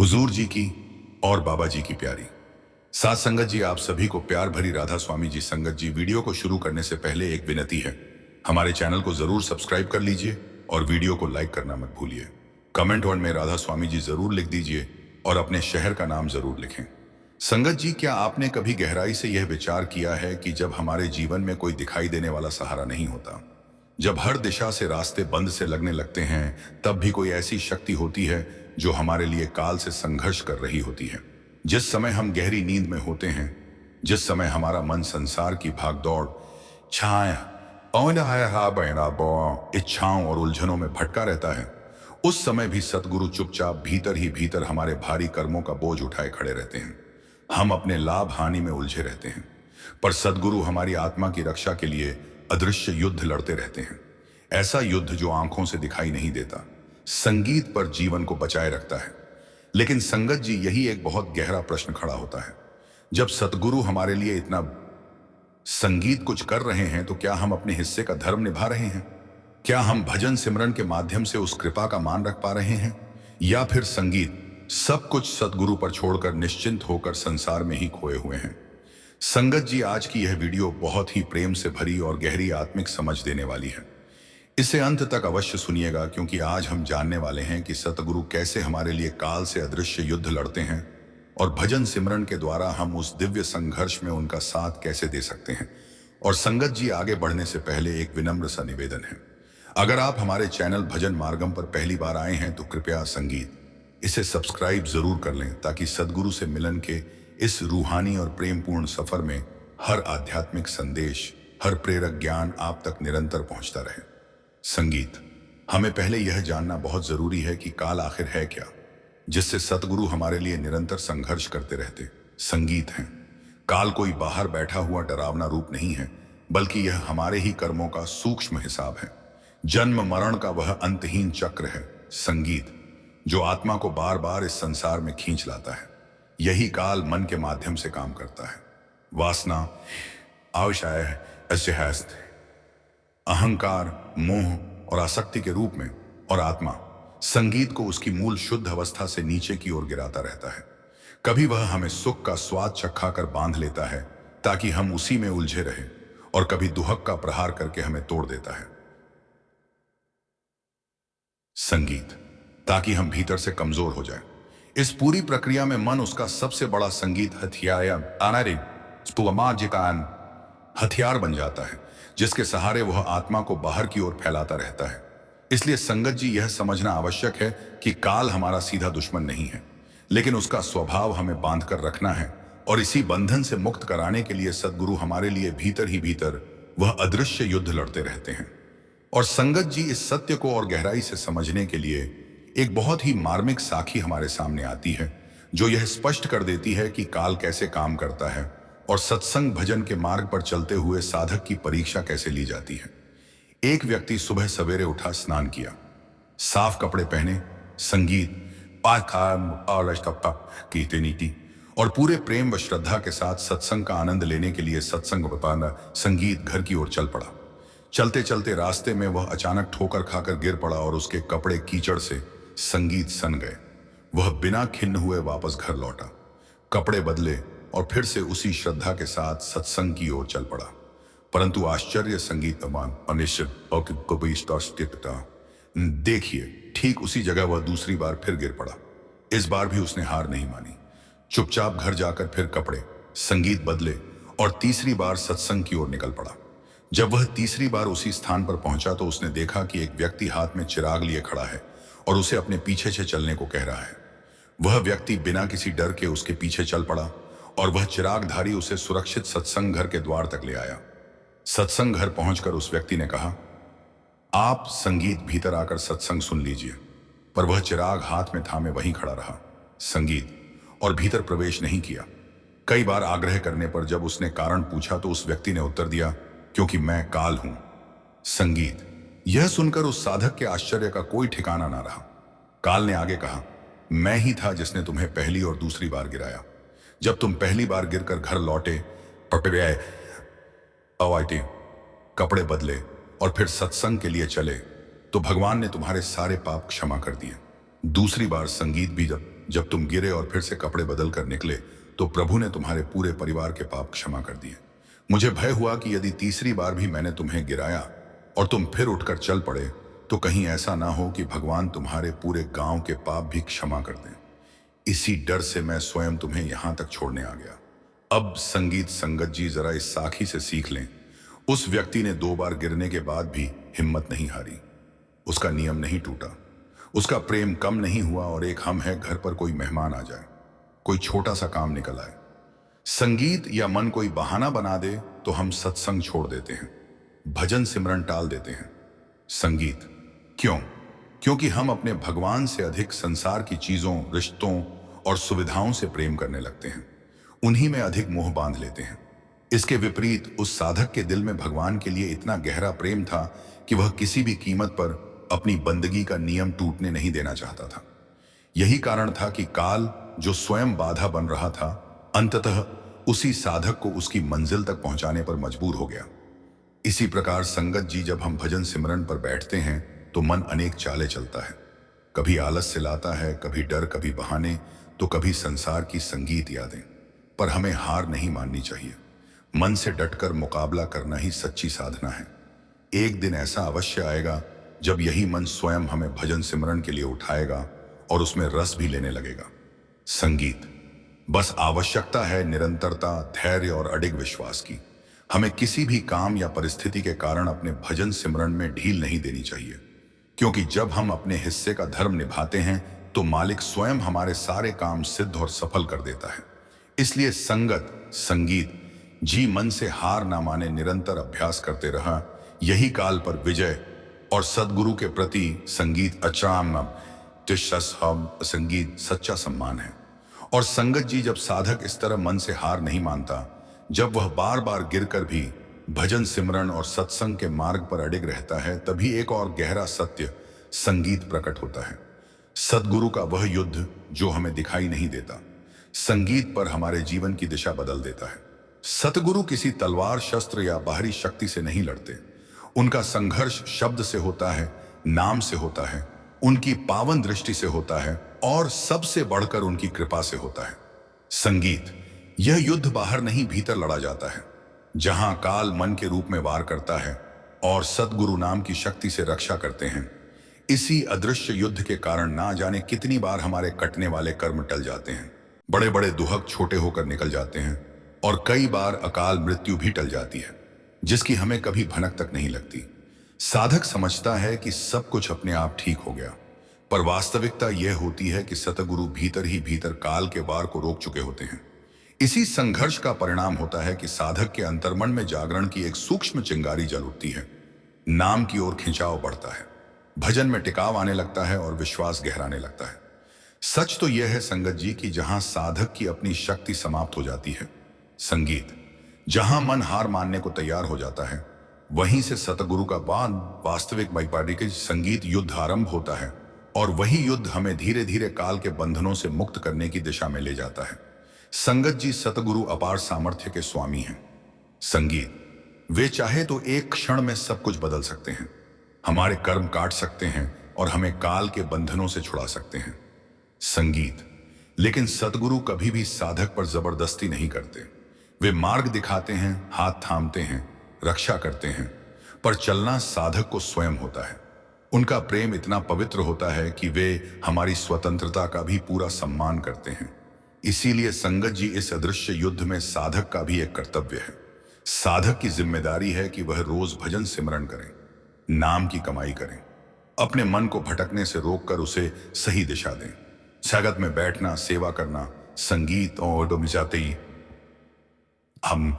हुजूर जी की और बाबा जी की प्यारी साथ संगत जी, आप सभी को प्यार भरी राधा स्वामी जी संगत जी। वीडियो को शुरू करने से पहले एक विनती है, हमारे चैनल को जरूर सब्सक्राइब कर लीजिए और वीडियो को लाइक करना मत भूलिए। कमेंट वन में राधा स्वामी जी जरूर लिख दीजिए और अपने शहर का नाम जरूर लिखें। संगत जी, क्या आपने कभी गहराई से यह विचार किया है कि जब हमारे जीवन में कोई दिखाई देने वाला सहारा नहीं होता, जब हर दिशा से रास्ते बंद से लगने लगते हैं, तब भी कोई ऐसी शक्ति होती है जो हमारे लिए काल से संघर्ष कर रही होती है। जिस समय हम गहरी नींद में होते हैं, जिस समय हमारा मन संसार की भागदौड़, इच्छाओं और उलझनों में भटका रहता है, उस समय भी सतगुरु चुपचाप भीतर ही भीतर हमारे भारी कर्मों का बोझ उठाए खड़े रहते हैं। हम अपने लाभ हानि में उलझे रहते हैं, पर सदगुरु हमारी आत्मा की रक्षा के लिए अदृश्य युद्ध लड़ते रहते हैं। ऐसा युद्ध जो आंखों से दिखाई नहीं देता, संगीत पर जीवन को बचाए रखता है। लेकिन संगत जी, यही एक बहुत गहरा प्रश्न खड़ा होता है। जब सतगुरु हमारे लिए इतना संगीत कुछ कर रहे हैं, तो क्या हम अपने हिस्से का धर्म निभा रहे हैं? क्या हम भजन सिमरन के माध्यम से उस कृपा का मान रख पा रहे हैं, या फिर संगीत सब कुछ सतगुरु पर छोड़कर निश्चिंत होकर संसार में ही खोए हुए हैं? संगत जी, आज की यह वीडियो बहुत ही प्रेम से भरी और गहरी आत्मिक समझ देने वाली है। इसे अंत तक अवश्य सुनिएगा, क्योंकि आज हम जानने वाले हैं कि सतगुरु कैसे हमारे लिए काल से अदृश्य युद्ध लड़ते हैं और भजन सिमरन के द्वारा हम उस दिव्य संघर्ष में उनका साथ कैसे दे सकते हैं। और संगत जी, आगे बढ़ने से पहले एक विनम्र सा निवेदन है। अगर आप हमारे चैनल भजन मार्गम पर पहली बार आए हैं तो कृपया संगीत इसे सब्सक्राइब जरूर कर लें, ताकि सदगुरु से मिलन के इस रूहानी और प्रेमपूर्ण सफर में हर आध्यात्मिक संदेश, हर प्रेरक ज्ञान आप तक निरंतर पहुंचता रहे। संगीत, हमें पहले यह जानना बहुत जरूरी है कि काल आखिर है क्या, जिससे सतगुरु हमारे लिए निरंतर संघर्ष करते रहते। संगीत है, काल कोई बाहर बैठा हुआ डरावना रूप नहीं है, बल्कि यह हमारे ही कर्मों का सूक्ष्म हिसाब है, जन्म मरण का वह अंतहीन चक्र है। संगीत जो आत्मा को बार बार इस संसार में खींच लाता है, यही काल मन के माध्यम से काम करता है। वासना, आवश्य, अहंकार, मोह और आसक्ति के रूप में, और आत्मा संगीत को उसकी मूल शुद्ध अवस्था से नीचे की ओर गिराता रहता है। कभी वह हमें सुख का स्वाद चखा कर बांध लेता है ताकि हम उसी में उलझे रहें, और कभी दुहक का प्रहार करके हमें तोड़ देता है। संगीत, ताकि हम भीतर से कमजोर हो जाएं। इस पूरी प्रक्रिया में मन उसका सबसे बड़ा संगीत हथियार बन जाता है, जिसके सहारे वह आत्मा को बाहर की ओर फैलाता रहता है। इसलिए संगत जी, यह समझना आवश्यक है कि काल हमारा सीधा दुश्मन नहीं है, लेकिन उसका स्वभाव हमें बांध कर रखना है, और इसी बंधन से मुक्त कराने के लिए सदगुरु हमारे लिए भीतर ही भीतर वह अदृश्य युद्ध लड़ते रहते हैं। और संगत जी, इस सत्य को और गहराई से समझने के लिए एक बहुत ही मार्मिक साखी हमारे सामने आती है, जो यह स्पष्ट कर देती है कि काल कैसे काम करता है और सत्संग भजन के मार्ग पर चलते हुए साधक की परीक्षा कैसे ली जाती है। एक व्यक्ति सुबह सवेरे उठा, स्नान किया, साफ कपड़े पहने, संगीत नीति और पूरे प्रेम व श्रद्धा के साथ सत्संग का आनंद लेने के लिए सत्संग संगीत घर की ओर चल पड़ा। चलते चलते रास्ते में वह अचानक ठोकर खाकर गिर पड़ा और उसके कपड़े कीचड़ से संगीत सन गए। वह बिना खिन्न हुए वापस घर लौटा, कपड़े बदले और फिर से उसी श्रद्धा के साथ सत्संग की ओर चल पड़ा। परंतु आश्चर्य संगीत देखिए, ठीक उसी जगह वह दूसरी बार फिर गिर पड़ा। इस बार भी उसने हार नहीं मानी। चुपचाप घर जाकर फिर कपड़े, संगीत बदले और तीसरी बार सत्संग की ओर निकल पड़ा। जब वह तीसरी बार उसी स्थान पर पहुंचा तो उसने देखा कि एक व्यक्ति हाथ में चिराग लिए खड़ा है और उसे अपने पीछे से चलने को कह रहा है। वह व्यक्ति बिना किसी डर के उसके पीछे चल पड़ा और वह चिरागधारी उसे सुरक्षित सत्संग घर के द्वार तक ले आया। सत्संग घर पहुंचकर उस व्यक्ति ने कहा, आप संगीत भीतर आकर सत्संग सुन लीजिए। पर वह चिराग हाथ में थामे वहीं खड़ा रहा, संगीत, और भीतर प्रवेश नहीं किया। कई बार आग्रह करने पर जब उसने कारण पूछा तो उस व्यक्ति ने उत्तर दिया, क्योंकि मैं काल हूं। संगीत, यह सुनकर उस साधक के आश्चर्य का कोई ठिकाना ना रहा। काल ने आगे कहा, मैं ही था जिसने तुम्हें पहली और दूसरी बार गिराया। जब तुम पहली बार गिरकर घर लौटे, कपड़े बदले और फिर सत्संग के लिए चले, तो भगवान ने तुम्हारे सारे पाप क्षमा कर दिए। दूसरी बार संगीत भी जब जब तुम गिरे और फिर से कपड़े बदल कर निकले तो प्रभु ने तुम्हारे पूरे परिवार के पाप क्षमा कर दिए। मुझे भय हुआ कि यदि तीसरी बार भी मैंने तुम्हें गिराया और तुम फिर उठकर चल पड़े तो कहीं ऐसा ना हो कि भगवान तुम्हारे पूरे गांव के पाप भी क्षमा कर दें। इसी डर से मैं स्वयं तुम्हें यहां तक छोड़ने आ गया। अब संगीत संगत जी जरा इस साखी से सीख लें। उस व्यक्ति ने 2 बार गिरने के बाद भी हिम्मत नहीं हारी, उसका नियम नहीं टूटा, उसका प्रेम कम नहीं हुआ और एक हम है घर पर कोई मेहमान आ जाए, कोई छोटा सा काम निकल आए, संगीत या मन कोई बहाना बना दे तो हम सत्संग छोड़ देते हैं, भजन सिमरन टाल देते हैं। संगीत क्यों? क्योंकि हम अपने भगवान से अधिक संसार की चीजों, रिश्तों और सुविधाओं से प्रेम करने लगते हैं, उन्हीं में अधिक मोह बांध लेते हैं। इसके विपरीत उस साधक के दिल में भगवान के लिए इतना गहरा प्रेम था कि वह किसी भी कीमत पर अपनी बंदगी का नियम टूटने नहीं देना चाहता था। यही कारण था कि काल, जो स्वयं बाधा बन रहा था, अंततः उसी साधक को उसकी मंजिल तक पहुंचाने पर मजबूर हो गया। इसी प्रकार संगत जी, जब हम भजन सिमरन पर बैठते हैं तो मन अनेक चाले चलता है। कभी आलस से लाता है, कभी डर, कभी बहाने, तो कभी संसार की संगीत यादें। पर हमें हार नहीं माननी चाहिए। मन से डटकर मुकाबला करना ही सच्ची साधना है। एक दिन ऐसा अवश्य आएगा जब यही मन स्वयं हमें भजन सिमरन के लिए उठाएगा और उसमें रस भी लेने लगेगा। संगीत बस आवश्यकता है निरंतरता, धैर्य और अडिग विश्वास की। हमें किसी भी काम या परिस्थिति के कारण अपने भजन सिमरन में ढील नहीं देनी चाहिए, क्योंकि जब हम अपने हिस्से का धर्म निभाते हैं तो मालिक स्वयं हमारे सारे काम सिद्ध और सफल कर देता है। इसलिए संगत संगीत जी, मन से हार ना माने, निरंतर अभ्यास करते रहा, यही काल पर विजय और सदगुरु के प्रति संगीत अचाम संगीत सच्चा सम्मान है। और संगत जी, जब साधक इस तरह मन से हार नहीं मानता, जब वह बार बार गिरकर भी भजन सिमरन और सत्संग के मार्ग पर अडिग रहता है, तभी एक और गहरा सत्य संगीत प्रकट होता है। सदगुरु का वह युद्ध जो हमें दिखाई नहीं देता, संगीत पर हमारे जीवन की दिशा बदल देता है। सतगुरु किसी तलवार, शस्त्र या बाहरी शक्ति से नहीं लड़ते। उनका संघर्ष शब्द से होता है, नाम से होता है, उनकी पावन दृष्टि से होता है और सबसे बढ़कर उनकी कृपा से होता है। संगीत यह युद्ध बाहर नहीं, भीतर लड़ा जाता है, जहां काल मन के रूप में वार करता है और सदगुरु नाम की शक्ति से रक्षा करते हैं। इसी अदृश्य युद्ध के कारण ना जाने कितनी बार हमारे कटने वाले कर्म टल जाते हैं, बड़े बड़े दुहक छोटे होकर निकल जाते हैं और कई बार अकाल मृत्यु भी टल जाती है, जिसकी हमें कभी भनक तक नहीं लगती। साधक समझता है कि सब कुछ अपने आप ठीक हो गया, पर वास्तविकता यह होती है कि सतगुरु भीतर ही भीतर काल के वार को रोक चुके होते हैं। इसी संघर्ष का परिणाम होता है कि साधक के अंतर्मन में जागरण की एक सूक्ष्म चिंगारी जल उठती है, नाम की ओर खिंचाव बढ़ता है, भजन में टिकाव आने लगता है और विश्वास गहराने लगता है। सच तो यह है संगत जी कि जहां साधक की अपनी शक्ति समाप्त हो जाती है, संगीत जहां मन हार मानने को तैयार हो जाता है, वहीं से सतगुरु का वास्तविक वैपारिक संगीत युद्ध आरंभ होता है और वही युद्ध हमें धीरे धीरे काल के बंधनों से मुक्त करने की दिशा में ले जाता है। संगत जी, सतगुरु अपार सामर्थ्य के स्वामी हैं। संगीत वे चाहे तो एक क्षण में सब कुछ बदल सकते हैं, हमारे कर्म काट सकते हैं और हमें काल के बंधनों से छुड़ा सकते हैं। संगीत लेकिन सतगुरु कभी भी साधक पर जबरदस्ती नहीं करते। वे मार्ग दिखाते हैं, हाथ थामते हैं, रक्षा करते हैं, पर चलना साधक को स्वयं होता है। उनका प्रेम इतना पवित्र होता है कि वे हमारी स्वतंत्रता का भी पूरा सम्मान करते हैं। इसीलिए संगत जी, इस अदृश्य युद्ध में साधक का भी एक कर्तव्य है। साधक की जिम्मेदारी है कि वह रोज भजन सिमरन करें, नाम की कमाई करें, अपने मन को भटकने से रोककर उसे सही दिशा दें। स्वागत में बैठना, सेवा करना, संगीत और जाते ही हम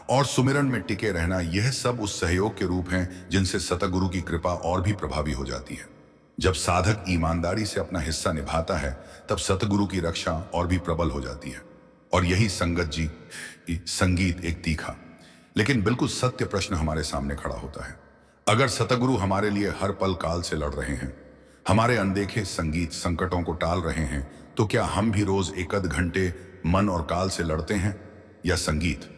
और सुमिरन में टिके रहना, यह सब उस सहयोग के रूप हैं जिनसे सतगुरु की कृपा और भी प्रभावी हो जाती है। जब साधक ईमानदारी से अपना हिस्सा निभाता है, तब सतगुरु की रक्षा और भी प्रबल हो जाती है। और यही संगत जी संगीत एक तीखा लेकिन बिल्कुल सत्य प्रश्न हमारे सामने खड़ा होता है। अगर सतगुरु हमारे लिए हर पल काल से लड़ रहे हैं, हमारे अनदेखे संगीत संकटों को टाल रहे हैं, तो क्या हम भी रोज एक आध घंटे मन और काल से लड़ते हैं? या संगीत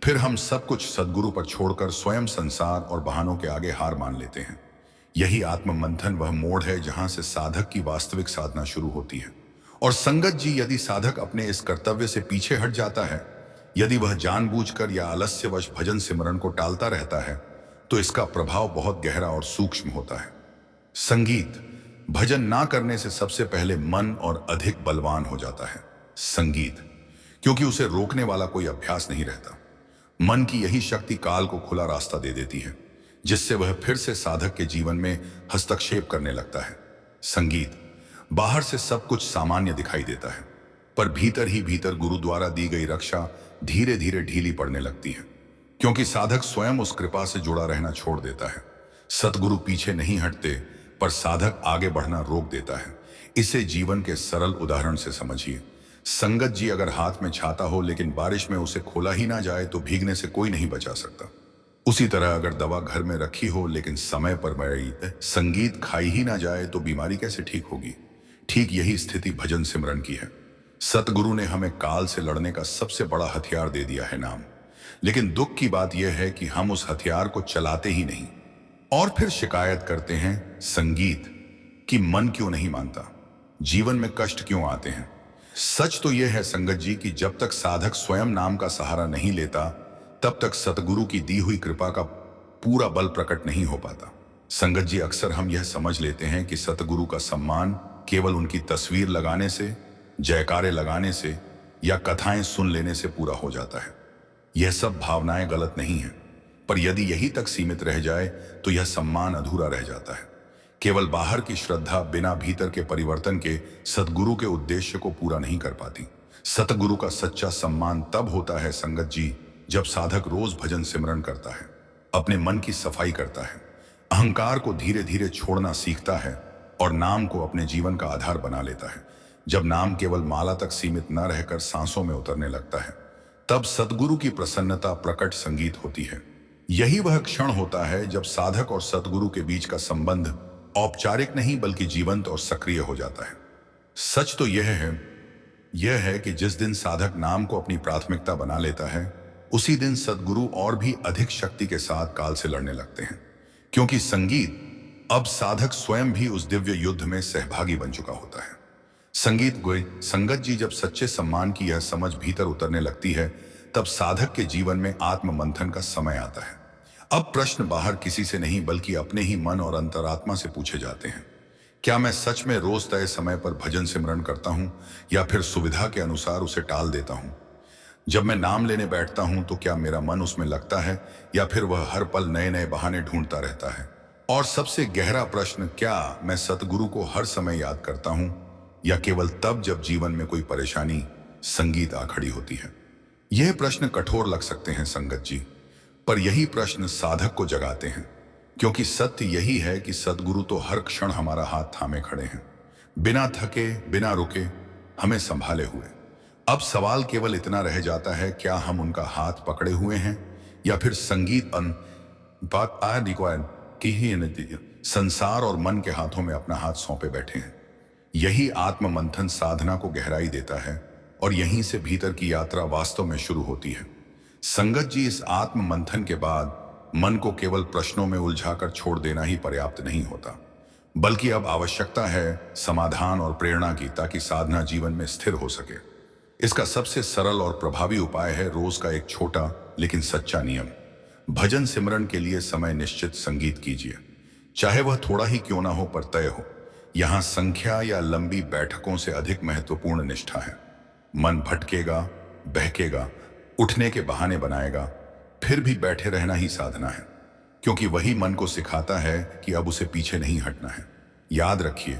फिर हम सब कुछ सदगुरु पर छोड़कर स्वयं संसार और बहानों के आगे हार मान लेते हैं? यही आत्म मंथन वह मोड़ है जहां से साधक की वास्तविक साधना शुरू होती है और संगत जी, यदि साधक अपने इस कर्तव्य से पीछे हट जाता है, यदि वह जानबूझकर या आलस्यवश भजन सिमरन को टालता रहता है, तो इसका प्रभाव बहुत गहरा और सूक्ष्म होता है। संगीत भजन ना करने से सबसे पहले मन और अधिक बलवान हो जाता है। संगीत, क्योंकि उसे रोकने वाला कोई अभ्यास नहीं रहता। मन की यही शक्ति काल को खुला रास्ता दे देती है, जिससे वह फिर से साधक के जीवन में हस्तक्षेप करने लगता है। संगीत बाहर से सब कुछ सामान्य दिखाई देता है, पर भीतर ही भीतर गुरु द्वारा दी गई रक्षा धीरे धीरे ढीली पड़ने लगती है, क्योंकि साधक स्वयं उस कृपा से जुड़ा रहना छोड़ देता है। सतगुरु पीछे नहीं हटते, पर साधक आगे बढ़ना रोक देता है। इसे जीवन के सरल उदाहरण से समझिए। संगत जी, अगर हाथ में छाता हो लेकिन बारिश में उसे खोला ही ना जाए तो भीगने से कोई नहीं बचा सकता। उसी तरह अगर दवा घर में रखी हो लेकिन समय पर संगीत खाई ही ना जाए तो बीमारी कैसे ठीक होगी। ठीक यही स्थिति भजन सिमरन की है। सतगुरु ने हमें काल से लड़ने का सबसे बड़ा हथियार दे दिया है, नाम। लेकिन दुख की बात यह है कि हम उस हथियार को चलाते ही नहीं, और फिर शिकायत करते हैं संगीत कि मन क्यों नहीं मानता, जीवन में कष्ट क्यों आते हैं। सच तो यह है संगत जी कि जब तक साधक स्वयं नाम का सहारा नहीं लेता, तब तक सतगुरु की दी हुई कृपा का पूरा बल प्रकट नहीं हो पाता। संगत जी, अक्सर हम यह समझ लेते हैं कि सतगुरु का सम्मान केवल उनकी तस्वीर लगाने से, जयकारे लगाने से या कथाएं सुन लेने से पूरा हो जाता है। यह सब भावनाएं गलत नहीं है, पर यदि यही तक सीमित रह जाए तो यह सम्मान अधूरा रह जाता है। केवल बाहर की श्रद्धा बिना भीतर के परिवर्तन के सतगुरु के उद्देश्य को पूरा नहीं कर पाती। सतगुरु का सच्चा सम्मान तब होता है संगत जी, जब साधक रोज भजन सिमरन करता है, अपने मन की सफाई करता है, अहंकार को धीरे धीरे छोड़ना सीखता है और नाम को अपने जीवन का आधार बना लेता है। जब नाम केवल माला तक सीमित न रहकर सांसों में उतरने लगता है, तब सतगुरु की प्रसन्नता प्रकट संगीत होती है। यही वह क्षण होता है जब साधक और सतगुरु के बीच का संबंध औपचारिक नहीं बल्कि जीवंत और सक्रिय हो जाता है। सच तो यह है कि जिस दिन साधक नाम को अपनी प्राथमिकता बना लेता है, उसी दिन सतगुरु और भी अधिक शक्ति के साथ काल से लड़ने लगते हैं, क्योंकि संगीत अब साधक स्वयं भी उस दिव्य युद्ध में सहभागी बन चुका होता है। संगत जी, जब सच्चे सम्मान की यह समझ भीतर उतरने लगती है, तब साधक के जीवन में आत्म मंथन का समय आता है। अब प्रश्न बाहर किसी से नहीं बल्कि अपने ही मन और अंतरात्मा से पूछे जाते हैं। क्या मैं सच में रोज तय समय पर भजन सिमरन करता हूं, या फिर सुविधा के अनुसार उसे टाल देता हूं? जब मैं नाम लेने बैठता हूं तो क्या मेरा मन उसमें लगता है, या फिर वह हर पल नए नए बहाने ढूंढता रहता है? और सबसे गहरा प्रश्न, क्या मैं सतगुरु को हर समय याद करता हूं, या केवल तब जब जीवन में कोई परेशानी संगीत आ खड़ी होती है? यह प्रश्न कठोर लग सकते हैं संगत जी, पर यही प्रश्न साधक को जगाते हैं, क्योंकि सत्य यही है कि सतगुरु तो हर क्षण हमारा हाथ थामे खड़े हैं, बिना थके बिना रुके हमें संभाले हुए। अब सवाल केवल इतना रह जाता है, क्या हम उनका हाथ पकड़े हुए हैं, या फिर संगीत संसार और मन के हाथों में अपना हाथ सौंपे बैठे हैं? यही आत्म मंथन साधना को गहराई देता है, और यहीं से भीतर की यात्रा वास्तव में शुरू होती है। संगत जी, इस आत्म मंथन के बाद मन को केवल प्रश्नों में उलझाकर छोड़ देना ही पर्याप्त नहीं होता, बल्कि अब आवश्यकता है समाधान और प्रेरणा की, ताकि साधना जीवन में स्थिर हो सके। इसका सबसे सरल और प्रभावी उपाय है रोज का एक छोटा लेकिन सच्चा नियम। भजन सिमरन के लिए समय निश्चित संगीत कीजिए, चाहे वह थोड़ा ही क्यों ना हो, पर तय हो। यहां संख्या या लंबी बैठकों से अधिक महत्वपूर्ण निष्ठा है। मन भटकेगा, बहकेगा, उठने के बहाने बनाएगा, फिर भी बैठे रहना ही साधना है, क्योंकि वही मन को सिखाता है कि अब उसे पीछे नहीं हटना है। याद रखिए,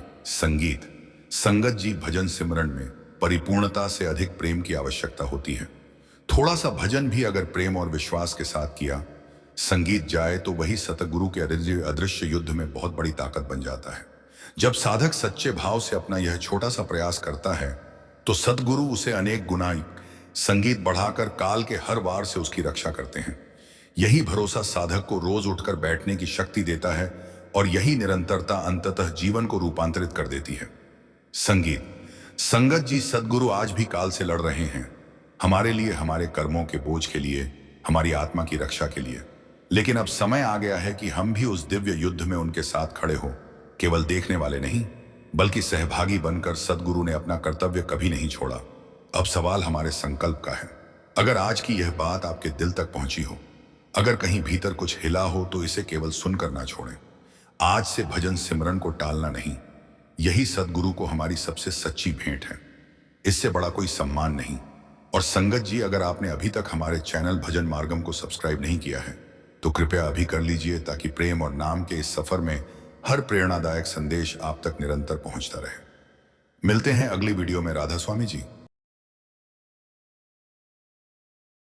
संगत जी, भजन सिमरन में परिपूर्णता से अधिक प्रेम की आवश्यकता होती है। थोड़ा सा भजन भी अगर प्रेम और विश्वास के साथ किया संगीत जाए, तो वही सतगुरु के अदृश्य युद्ध में बहुत बड़ी ताकत बन जाता है। जब साधक सच्चे भाव से अपना यह छोटा सा प्रयास करता है, तो सतगुरु उसे अनेक गुना संगीत बढ़ाकर काल के हर वार से उसकी रक्षा करते हैं। यही भरोसा साधक को रोज उठकर बैठने की शक्ति देता है, और यही निरंतरता अंततः जीवन को रूपांतरित कर देती है। संगत जी, सद्गुरु आज भी काल से लड़ रहे हैं, हमारे लिए, हमारे कर्मों के बोझ के लिए, हमारी आत्मा की रक्षा के लिए। लेकिन अब समय आ गया है कि हम भी उस दिव्य युद्ध में उनके साथ खड़े हो, केवल देखने वाले नहीं, बल्कि सहभागी बनकर सदगुरु ने अपना कर्तव्य कभी नहीं छोड़ा। अब सवाल हमारे संकल्प का है। अगर आज की यह बात आपके दिल तक पहुंची हो, अगर कहीं भीतर कुछ हिला हो, तो इसे केवल सुनकर ना छोड़ें। आज से भजन सिमरन को टालना नहीं। यही सदगुरु को हमारी सबसे सच्ची भेंट है। इससे बड़ा कोई सम्मान नहीं। और संगत जी, अगर आपने अभी तक हमारे चैनल भजन मार्गम को सब्सक्राइब नहीं किया है तो कृपया अभी कर लीजिए, ताकि प्रेम और नाम के इस सफर में हर प्रेरणादायक संदेश आप तक निरंतर पहुंचता रहे। मिलते हैं अगली वीडियो में। राधा स्वामी जी।